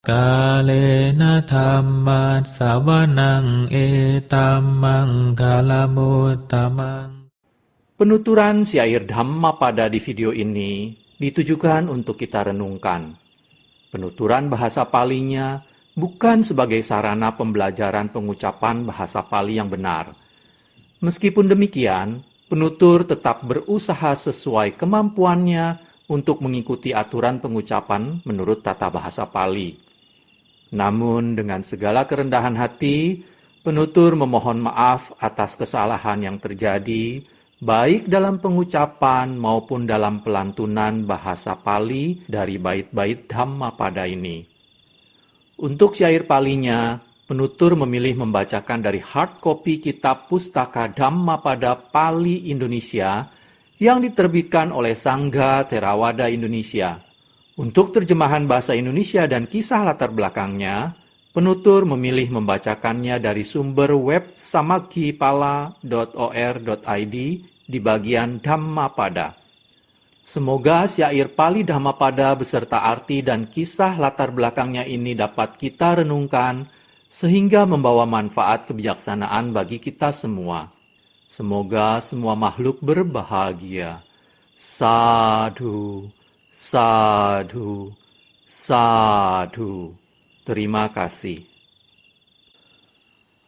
Kalena dhammat sawanang etammang kalamutamang. Penuturan syair Dhammapada di video ini ditujukan untuk kita renungkan. Penuturan bahasa Palinya bukan sebagai sarana pembelajaran pengucapan bahasa Pali yang benar. Meskipun demikian, penutur tetap berusaha sesuai kemampuannya untuk mengikuti aturan pengucapan menurut tata bahasa Pali. Namun dengan segala kerendahan hati, penutur memohon maaf atas kesalahan yang terjadi, baik dalam pengucapan maupun dalam pelantunan bahasa Pali dari bait-bait Dhammapada ini. Untuk syair Palinya, penutur memilih membacakan dari hard copy kitab Pustaka Dhammapada Pali Indonesia yang diterbitkan oleh Sangga Theravada Indonesia. Untuk terjemahan bahasa Indonesia dan kisah latar belakangnya, penutur memilih membacakannya dari sumber web samaggipala.or.id di bagian Dhammapada. Semoga syair Pali Dhammapada beserta arti dan kisah latar belakangnya ini dapat kita renungkan sehingga membawa manfaat kebijaksanaan bagi kita semua. Semoga semua makhluk berbahagia. Sadhu. Sadhu, sadhu. Terima kasih.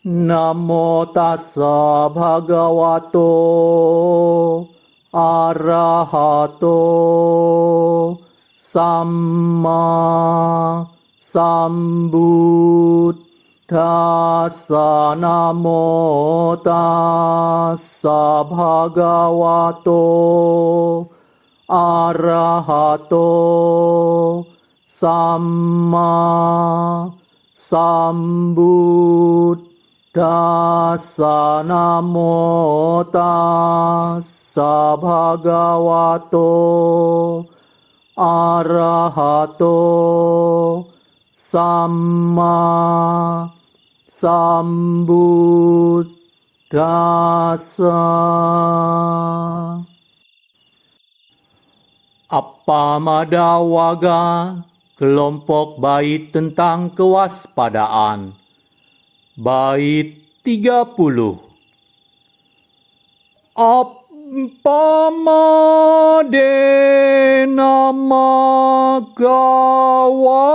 Namo tassa bhagavato arahato samma sambuddhassa. Namo tassa bhagavato arahato samma sambuddhassa. Namo tassa bhagavato arahato samma sambuddhassa. Appamada Waga, kelompok bait tentang kewaspadaan. Bait 30. Appamadena magawa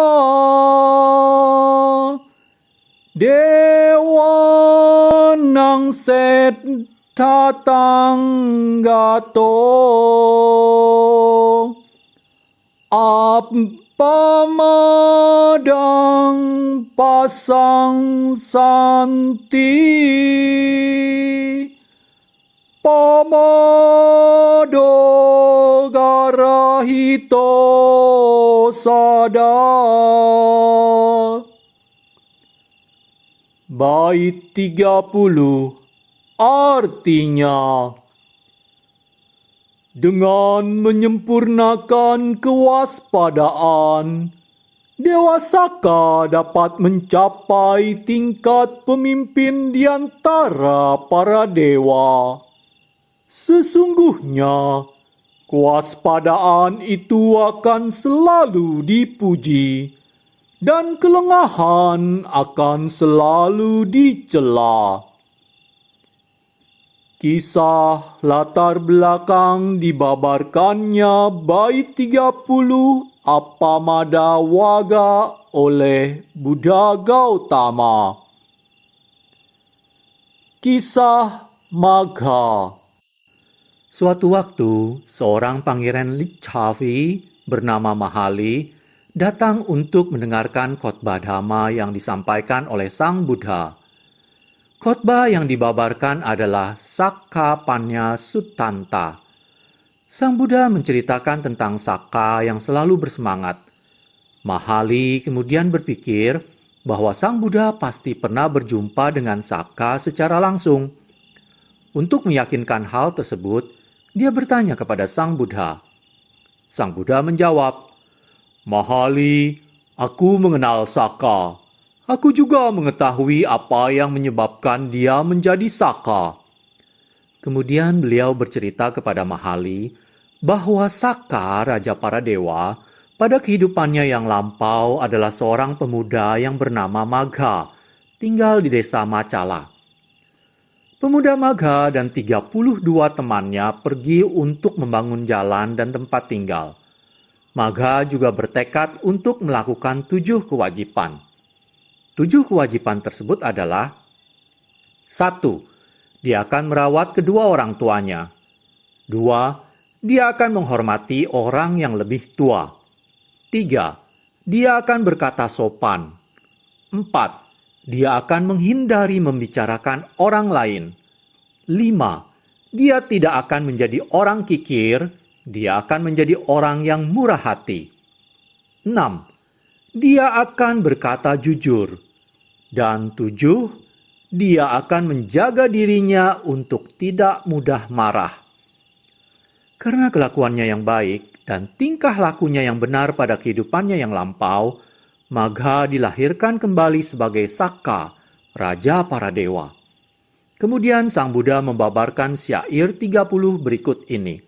dewanang settatanggato appamadang pasang santi pamado garahito sada. Bait 30 artinya, dengan menyempurnakan kewaspadaan, Dewa Saka dapat mencapai tingkat pemimpin di antara para dewa. Sesungguhnya, kewaspadaan itu akan selalu dipuji, dan kelengahan akan selalu dicela. Kisah latar belakang dibabarkannya bait 30 Appamada Waga oleh Buddha Gautama. Kisah Magha. Suatu waktu, seorang pangeran Lichavi bernama Mahali datang untuk mendengarkan khotbah dhamma yang disampaikan oleh Sang Buddha. Khotbah yang dibabarkan adalah Sakkapanya Suttanta. Sang Buddha menceritakan tentang Sakka yang selalu bersemangat. Mahali kemudian berpikir bahwa Sang Buddha pasti pernah berjumpa dengan Sakka secara langsung. Untuk meyakinkan hal tersebut, dia bertanya kepada Sang Buddha. Sang Buddha menjawab, "Mahali, aku mengenal Sakka. Aku juga mengetahui apa yang menyebabkan dia menjadi Sakka." Kemudian beliau bercerita kepada Mahali bahwa Sakka, raja para dewa, Pada kehidupannya yang lampau adalah seorang pemuda yang bernama Magha, tinggal di desa Macala. Pemuda Magha dan 32 temannya pergi untuk membangun jalan dan tempat tinggal. Magha juga bertekad untuk melakukan 7 kewajiban. 7 kewajiban tersebut adalah: 1. Dia akan merawat kedua orang tuanya. 2. Dia akan menghormati orang yang lebih tua. 3. Dia akan berkata sopan. 4. Dia akan menghindari membicarakan orang lain. 5. Dia tidak akan menjadi orang kikir, dia akan menjadi orang yang murah hati. 6. Dia akan berkata jujur. Dan 7. Dia akan menjaga dirinya untuk tidak mudah marah. Karena kelakuannya yang baik dan tingkah lakunya yang benar pada kehidupannya yang lampau, Magha dilahirkan kembali sebagai Saka, raja para dewa. Kemudian Sang Buddha membabarkan syair 30 berikut ini.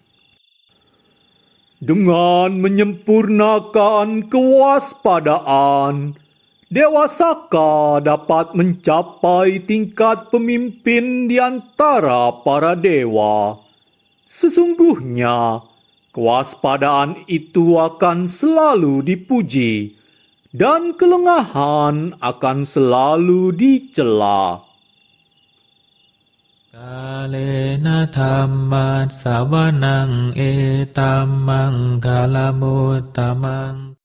Dengan menyempurnakan kewaspadaan, Dewa Saka dapat mencapai tingkat pemimpin di antara para dewa. Sesungguhnya, kewaspadaan itu akan selalu dipuji, dan kelengahan akan selalu dicela. Kalena dhammat savanang etamang kalamutamang